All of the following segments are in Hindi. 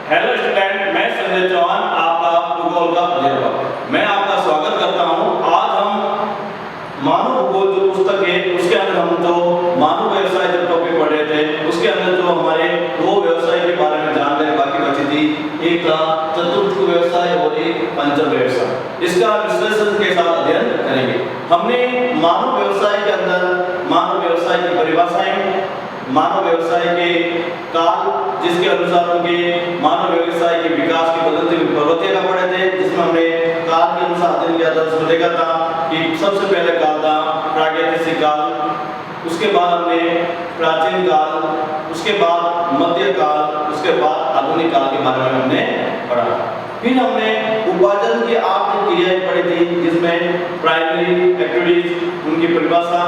हेलो स्टूडेंट, मैं संजय चौहान, आपका भूगोल का अध्यापक। मैं आपका स्वागत करता हूं। आज हम मानव भूगोल जो पुस्तक है उसके अंदर हम जो मानव व्यवसाय जो टॉपिक पढ़ रहे थे उसके अंदर जो हमारे दो व्यवसाय के बारे में जानकारी बाकी बची थी, एक था चतुर्थ व्यवसाय और एक पंचम व्यवसाय। इसका विश्लेषण के साथ अध्ययन करेंगे। हमने मानव व्यवसाय के अंदर मानव व्यवसाय की परिभाषाएं, मानव व्यवसाय के काल जिसके अनुसार उनके मानव व्यवसाय के विकास की बदलती हुई प्रवृत्तियां का पढ़े थे, जिसमें हमने काल के अनुसार अध्ययन किया था। उसमें देखा था कि सबसे पहले काल था प्रागैतिहासिक काल, उसके बाद हमने प्राचीन काल, उसके बाद मध्य काल, उसके बाद आधुनिक काल के बारे में हमने पढ़ा। फिर हमने उपार्जन की 8 क्रियाएं पढ़ी थी, जिसमें प्राइमरी एक्टिविटीज, उनकी परिभाषा,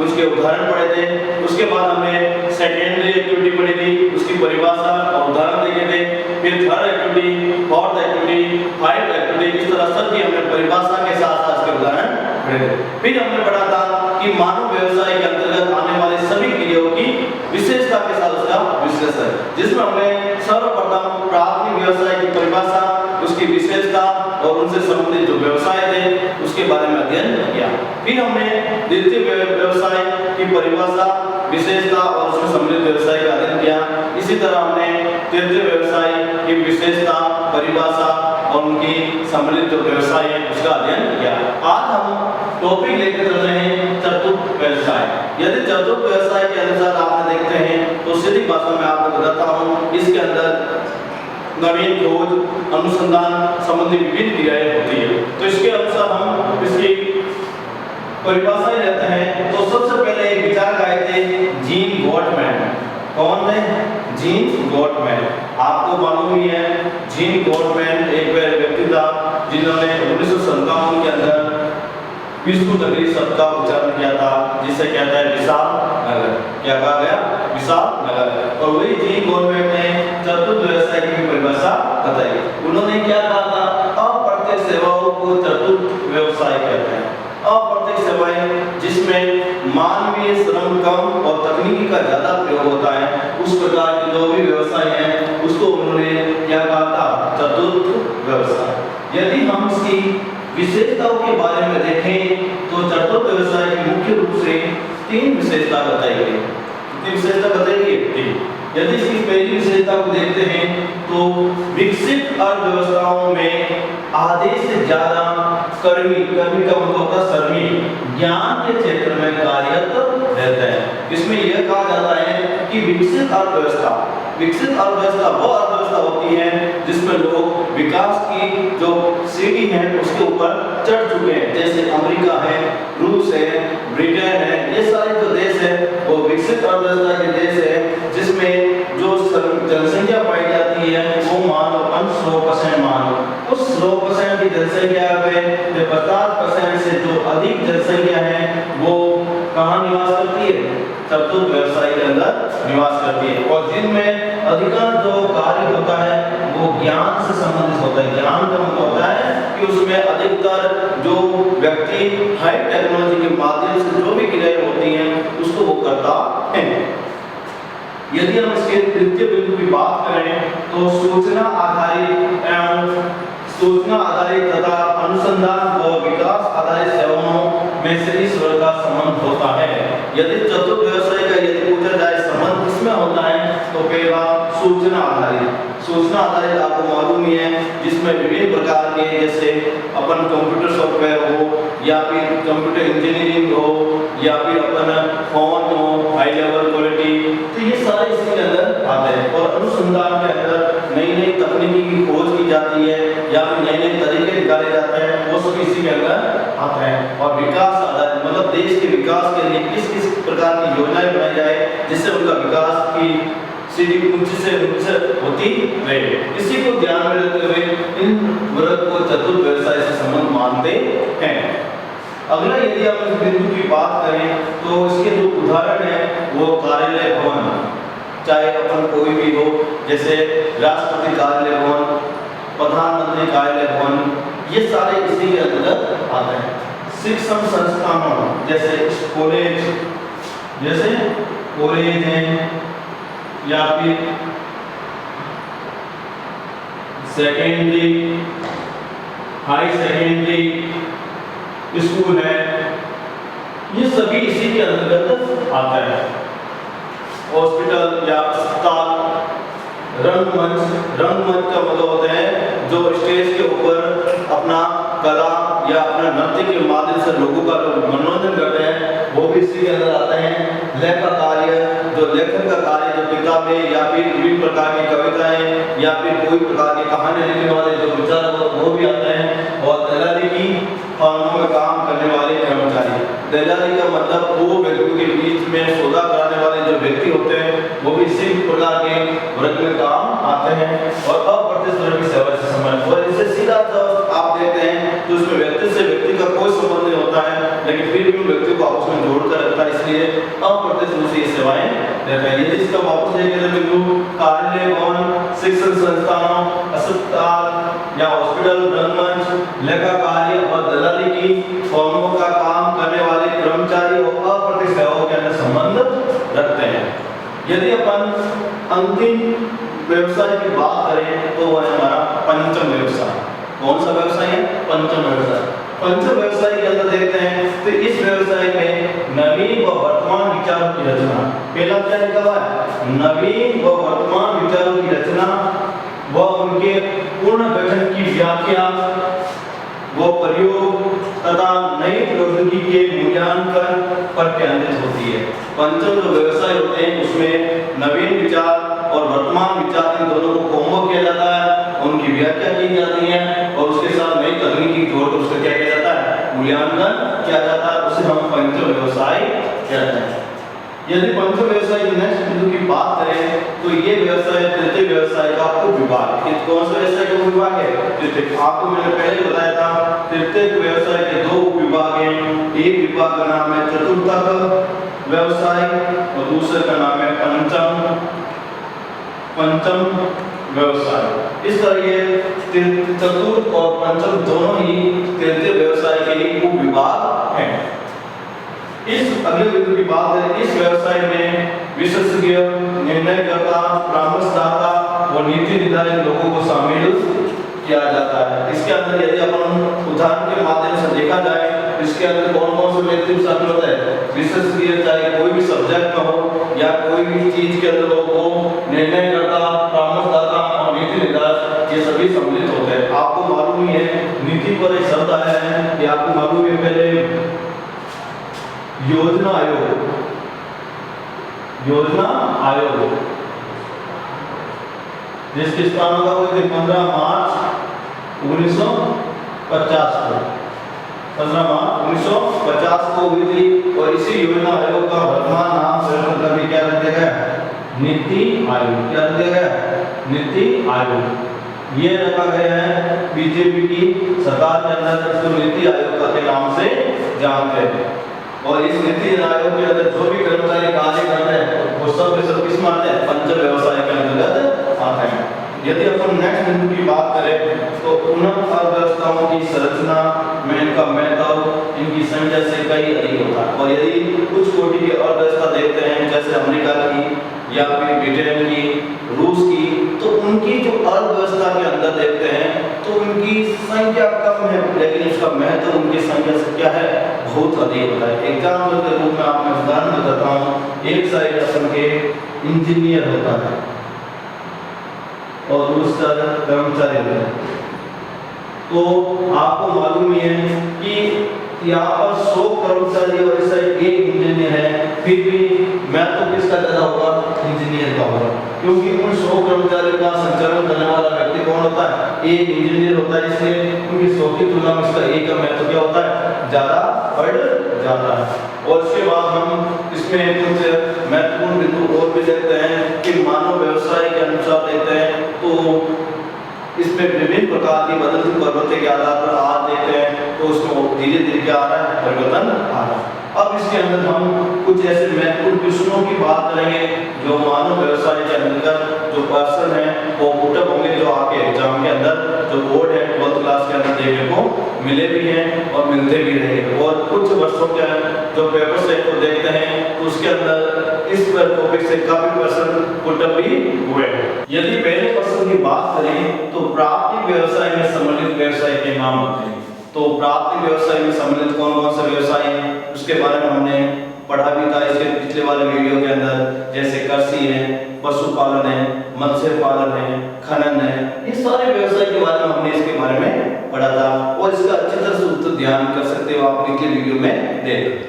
उसके उदाहरण पढ़े थे। उसके बाद हमने सेकेंडरी एक्टिविटी पढ़ी थी, उसकी परिभाषा और उदाहरण देखे थे। फिर third activity, fourth activity, five activity, इस तरह सबकी हमने परिभाषा के साथ साथ उसके उदाहरण पढ़े थे। फिर हमने पढ़ा था कि मानव व्यवसाय के अंतर्गत आने वाले सभी क्रियाओं की विशेषता के साथ उसका विश्लेषण, जिसमें हमने सर्वप्रथम प्राथमिक व्यवसाय की परिभाषा, उसकी विशेषता और उनसे संबंधित जो व्यवसाय थे उसके बारे में अध्ययन किया। फिर हमने द्वितीय व्यवसाय की परिभाषा, विशेषता और उससे संबंधित व्यवसाय का अध्ययन किया। इसी तरह हमने तृतीय व्यवसाय की विशेषता, परिभाषा और उनकी संबंधित जो व्यवसाय है उसका अध्ययन किया। आज हम टॉपिक लेकर चल रहे हैं चतुर्थ व्यवसाय। यदि चतुर्थ व्यवसाय के अनुसार आप देखते हैं तो सीधी भाषा में आपको बताता हूँ, इसके अंदर नवीन खोज, अनुसंधान संबंधी विभिन्न क्रियाएं होती है। तो इसके अनुसार हम इसकी परिभाषाएं लेते हैं। तो सबसे पहले एक विचार आए थे जीन गॉटमैन। कौन थे? Gene Gottmann. आपको मालूम ही है, जीन गॉटमैन एक व्यक्ति था जिन्होंने 1957 के अंदर विश्व नगरी शब्द का उच्चारण किया था, जिसे कहता है विशाल नगर। क्या कहा गया? विशाल नगर। और वही जीन गॉटमैन ने चतुर्थ व्यवसाय की परिभाषा बताई। उन्होंने क्या कहा था? अप्रत्यक्ष सेवाओं को चतुर्थ व्यवसाय कहते हैं। अप्रत्यक्ष सेवाएं जिसमें मानवीय श्रम कम और तकनीकी का ज्यादा प्रयोग होता है, उस प्रकार के जो भी व्यवसाय हैं उसको उन्होंने क्या कहा था? चतुर्थ व्यवसाय। यदि हम इसकी विशेषताओं के बारे में देखें तो चतुर्थ व्यवसाय की मुख्य रूप से 3 विशेषता बताई गई। कितनी विशेषता बताई गई? 3। यदि इसकी पहली विशेषता को देखते हैं तो विकसित अर्थव्यवस्थाओं में आधे से ज्यादा कर्मी का मतलब होता है श्रमिक ज्ञान के क्षेत्र में कार्यरत रहते हैं। इसमें यह कहा जाता है कि विकसित अर्थव्यवस्था वो अर्थव्यवस्था होती है जिसमें लोग विकास की जो सीढ़ी है उसके ऊपर चढ़ चुके हैं, जैसे अमेरिका है, रूस है, ब्रिटेन है। ये सारे जो देश है वो विकसित अर्थव्यवस्था के देश है, जिसमें जो जनसंख्या पाई जाती है वो मानो 100% मानो उस 100% की जनसंख्या पे 50% से जो अधिक जनसंख्या है वो कहाँ निवास करती है? चतुर्थ व्यवसाय के अंदर निवास करती है। और जिनमें अधिकांश जो कार्य होता है वो ज्ञान से संबंधित होता है। ज्ञान का मतलब होता है कि उसमें अधिकतर जो व्यक्ति हाई टेक्नोलॉजी के माध्यम से जो भी क्रियाएं होती हैं उसको वो करता है। यदि हम इसके तृतीय बिंदु की बात करें तो सूचना आधारित तथा अनुसंधान व विकास आधारित सेवाओं में से इस वर्ग का संबंध होता है। यदि चतुर्थ व्यवसाय का यदि पूछा जाए संबंध किसमें होता है तो पहला सूचना आधारित आपको मालूम ही है, जिसमें विभिन्न प्रकार के जैसे अपन कंप्यूटर सॉफ्टवेयर हो या फिर कंप्यूटर इंजीनियरिंग हो या फिर अपन फोन हो हाई लेवल क्वालिटी, तो ये सारे इसके अंदर आते हैं। और अनुसंधान के अंदर नई नई तकनीकी की खोज की जाती है या फिर नए नए तरीके निकाले जाते हैं, वो सब इसी के अंदर आता है। और विकास आधारित मतलब देश के विकास के लिए किस किस प्रकार की योजनाएं बनाई जाए जिससे उनका विकास की सीढ़ी ऊंची से ऊंची होती रहे। इसी को ध्यान में रखते हुए इन वर्ग को चतुर्थ व्यवसाय से संबंध मानते हैं। अगला यदि हम इस बिंदु की बात करें तो इसके जो उदाहरण है वो कार्यालय भवन, चाहे अपन कोई भी हो, जैसे राष्ट्रपति कार्यालय भवन, प्रधानमंत्री कार्यालय भवन, ये सारे इसी के अंतर्गत आते हैं। शिक्षण संस्थानों जैसे कॉलेज हैं या फिर सेकेंडरी, हाई सेकेंडरी स्कूल है, ये सभी इसी के अंतर्गत आता है। हॉस्पिटल या अस्पताल, रंगमंच का मतलब होता है जो स्टेज के ऊपर अपना कला या अपना नृत्य के माध्यम से लोगों का मनोरंजन करते हैं, वो भी इसी के अंदर आते हैं। लेखक का कार्य, जो लेखन का कार्य, जो किताबें या फिर विभिन्न प्रकार की कविताएं या फिर कोई प्रकार की कहानियां लिखने वाले जो विचारक वो भी आते हैं। और दलाली की फर्मों में काम करने वाले कर्मचारी, दलाली का मतलब वो व्यक्तियों के बीच में सौदा कराने वाले जो व्यक्ति होते हैं, वो भी इसी प्रकार के वर्ग में काम आते हैं। और अप्रत्यक्ष वर्ग की सेवा से संबंधित, और इससे सीधा आप देखते हैं तो उसमें व्यक्ति से व्यक्ति का कोई संबंध नहीं होता है, लेकिन फिर भी उन व्यक्तियों को आपस में जोड़कर रखता है, इसलिए अप्रत्यक्ष रूप से ये सेवाएं देते हैं। यदि इसका वापस देखें तो कार्यालय, भवन, शिक्षण संस्थानों, अस्पताल या हॉस्पिटल, रंगमंच, लेखा कार्य और दलाली की फर्मों का काम करने वाले कर्मचारी और अप्रत्यक्ष सेवाओं के अंदर संबंध रखते हैं। यदि अपन अंतिम व्यवसाय की बात करें तो वह है हमारा पंचम व्यवसाय। कौन सा व्यवसाय है? पंचम व्यवसाय। पंचम व्यवसाय के अंदर देखते हैं तो इस व्यवसाय में नवीन व वर्तमान विचारों की रचना, पहला क्या लिखा हुआ है? नवीन व वर्तमान विचारों की रचना व उनके पूर्ण गठन की व्याख्या वो प्रयोग तथा नई प्रौद्योगिकी के मूल्यांकन पर केंद्रित होती है। पंचम जो व्यवसाय होते हैं उसमें नवीन विचार और वर्तमान विचार इन दोनों को कॉम्बो किया जाता है, उनकी व्याख्या की जाती है और उसके साथ नई तकनीकी जोड़कर उसका क्या किया जाता है? मूल्यांकन किया जाता है, उसे हम पंचम व्यवसाय कहते हैं। यदि पंचम व्यवसाय के नेक्स्ट बिंदु की बात करें तो ये व्यवसाय तृतीय व्यवसाय का उपविभाग। कौन सा व्यवसाय का उपविभाग है? तृतीय। आपको मैंने पहले बताया था तृतीय व्यवसाय के दो उपविभाग हैं, एक विभाग का नाम है चतुर्थक व्यवसाय और दूसरे का नाम है पंचम व्यवसाय। इस तरह ये चतुर्थ और पंचम दोनों ही तृतीय व्यवसाय के उपविभाग हैं। इस अगले बिंदु की बात करें, इस व्यवसाय में विशेषज्ञ, निर्णयकर्ता, परामर्शदाता और नीति निर्धारक लोगों को शामिल किया जाता है। इसके अंदर यदि अपन उदाहरण के माध्यम से देखा जाए, इसके अंदर कौन कौन से व्यक्ति शामिल होते हैं? विशेषज्ञ, चाहे कोई भी सब्जेक्ट में हो या कोई भी चीज के अंदर हो, निर्णयकर्ता, परामर्शदाता और नीति निर्धारक, ये सभी सम्मिलित होते हैं। आपको मालूम ही है नीति पर एक शब्द आया है, ये आपको मालूम है। पहले योजना आयोग, जिसकी स्थापना हुई थी 15 मार्च 1950 को, 15 मार्च 1950 को हुई थी। और इसी योजना आयोग का वर्तमान नाम संशोधन क्या रख दिया गया? नीति आयोग। क्या रख दिया गया? नीति आयोग। ये रखा गया है बीजेपी की सरकार के अंदर, इसको नीति आयोग के नाम से जानते हैं। और इस नीति आयोग के अंदर जो भी कर्मचारी कार्य करते हैं वो सब किस में आते हैं? पंचम व्यवसाय के अंतर्गत आते हैं। यदि अपन नेक्स्ट बिंदु की बात करें तो उन्नत अर्थव्यवस्थाओं की संरचना में इनका महत्व, इनकी संख्या से कई अधिक होता है। और यदि कुछ कोटि की अर्थव्यवस्था देखते हैं जैसे अमेरिका की या फिर ब्रिटेन की, रूस की, तो उनकी जो अर्थव्यवस्था के अंदर देखते हैं तो उनकी संख्या कम है, लेकिन उसका महत्व उनकी संख्या से क्या है? बहुत अधिक होता है। एग्जाम्पल के रूप में आपको उदाहरण बताता हूँ। एक साइड अपन के इंजीनियर होता है और दूसरा कर्मचारी होता है। तो आपको मालूम ही है कि यहाँ पर 100 कर्मचारी और इस साइड एक इंजीनियर है, फिर भी महत्व तो किसका ज्यादा होगा? इंजीनियर का होगा, क्योंकि उन 100 कर्मचारियों का संचालन करने वाला व्यक्ति कौन होता है? एक इंजीनियर होता है, इसलिए उनकी 100 की तुलना में इसका एक का महत्व क्या होता है? ज्यादा बढ़ जाता है। और इसके बाद हम इसमें कुछ महत्वपूर्ण बिंदु और भी देखते हैं कि मानव व्यवसाय के अनुसार देखते हैं तो इसमें विभिन्न प्रकार की बदलती प्रवृत्ति के आधार पर आज देखते हैं तो उसमें धीरे धीरे क्या आ रहा है? परिवर्तन आ रहा है। अब इसके अंदर हम कुछ ऐसे महत्वपूर्ण विषयों की बात करेंगे जो मानव व्यवसाय के अंदर जो पर्सन है वो पुटअप होंगे, जो आपके एग्जाम के अंदर जो बोर्ड है 12th क्लास के अंदर देखने को मिले भी हैं और मिलते भी रहे। और कुछ वर्षों के जो पेपर सेट को देखते हैं तो उसके अंदर इस टॉपिक से काफी प्रश्न पुटअप भी हुए हैं। यदि पहले प्रश्न की बात करें तो प्राप्ति व्यवसाय में सम्मिलित व्यवसाय के नाम होते हैं। तो प्राप्ति व्यवसाय में सम्मिलित कौन कौन से व्यवसाय हैं उसके बारे में हमने पढ़ा भी था इसके पिछले वाले वीडियो के अंदर, जैसे कृषि है, पशुपालन है, मत्स्य पालन है, खनन है, ये सारे व्यवसाय के बारे में हमने इसके बारे में पढ़ा था और इसका अच्छी तरह से उत्तर ध्यान कर सकते हो आप पिछले वीडियो में देख।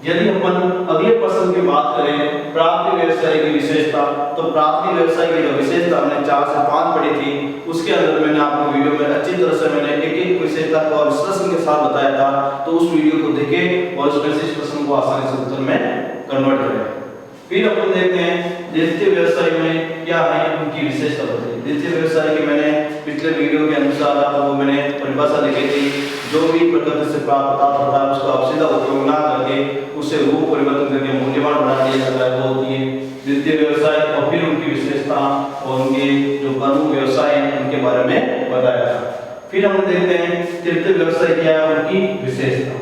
यदि अपन अगले प्रश्न की बात करें प्राप्ति व्यवसाय की विशेषता, तो प्राप्ति व्यवसाय की जो विशेषता हमने 4 से 5 पढ़ी थी उसके अंदर मैंने आपको वीडियो में अच्छी तरह से मैंने एक एक विशेषता को और विश्लेषण के साथ बताया था, तो उस वीडियो को देखें और उसमें से इस प्रश्न को आसानी से उत्तर में कन्वर्ट करें। फिर अपन देखते हैं द्वितीय व्यवसाय में क्या है उनकी विशेषता बताइए। द्वितीय व्यवसाय की मैंने पिछले वीडियो के अनुसार आपको मैंने परिभाषा लिखी थी, जो भी प्रकृति से प्राप्त पदार्थ होता है उसका सीधा उपयोग ना करके उसे रूप परिवर्तन करके मूल्यवान बना दिया जाता है, वो होती है द्वितीय व्यवसाय। और फिर उनकी विशेषता और उनके जो प्रमुख व्यवसाय हैं उनके बारे में बताया था। फिर हम देखते हैं तृतीय व्यवसाय क्या है उनकी विशेषता।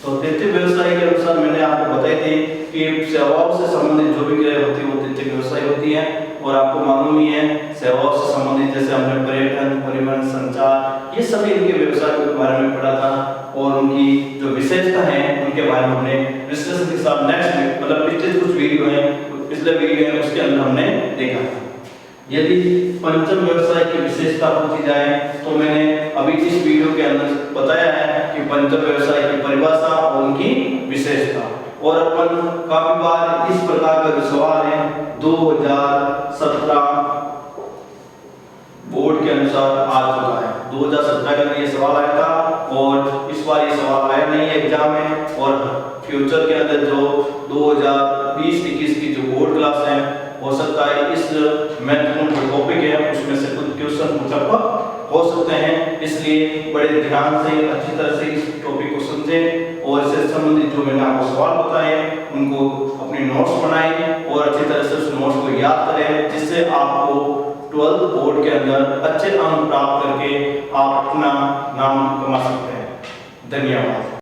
तो तृतीय व्यवसाय के अनुसार मैंने आपको बताई थी कि सेवाओं से संबंधित जो भी क्रिया होती है वो तृतीय व्यवसाय होती है। और आपको मालूम ही है सेवाओं से संबंधित जैसे हमने पर्यटन, परिवहन, संचार, ये सभी इनके व्यवसाय के बारे में पढ़ा था और उनकी जो विशेषता है उनके बारे में हमने विश्लेषण के साथ नेक्स्ट में मतलब पिछले कुछ वीडियो हैं पिछले वीडियो है उसके अंदर हमने देखा था। यदि पंचम व्यवसाय की विशेषता पूछी जाए तो मैंने अभी इस वीडियो के अंदर बताया है कि पंचम व्यवसाय की परिभाषा और उनकी विशेषता। और अपन काफी बार इस प्रकार का जो सवाल है 2017 बोर्ड के अनुसार आ चुका है। 2017 के अंदर ये सवाल आया था और इस बार ये सवाल आया नहीं है एग्जाम में। और फ्यूचर के अंदर जो 2020-21 की जो बोर्ड क्लास है हो सकता है इस महत्वपूर्ण जो टॉपिक है उसमें से कुछ क्वेश्चन पुटअप हो सकते हैं, इसलिए बड़े ध्यान से अच्छी तरह से इस टॉपिक को समझें और इससे संबंधित जो मैंने आपको सवाल बताए उनको अपने नोट्स बनाएं और अच्छी तरह से उस नोट्स को याद करें, जिससे आपको 12th बोर्ड के अंदर अच्छे अंक प्राप्त करके आप अपना नाम कमा सकते हैं। धन्यवाद।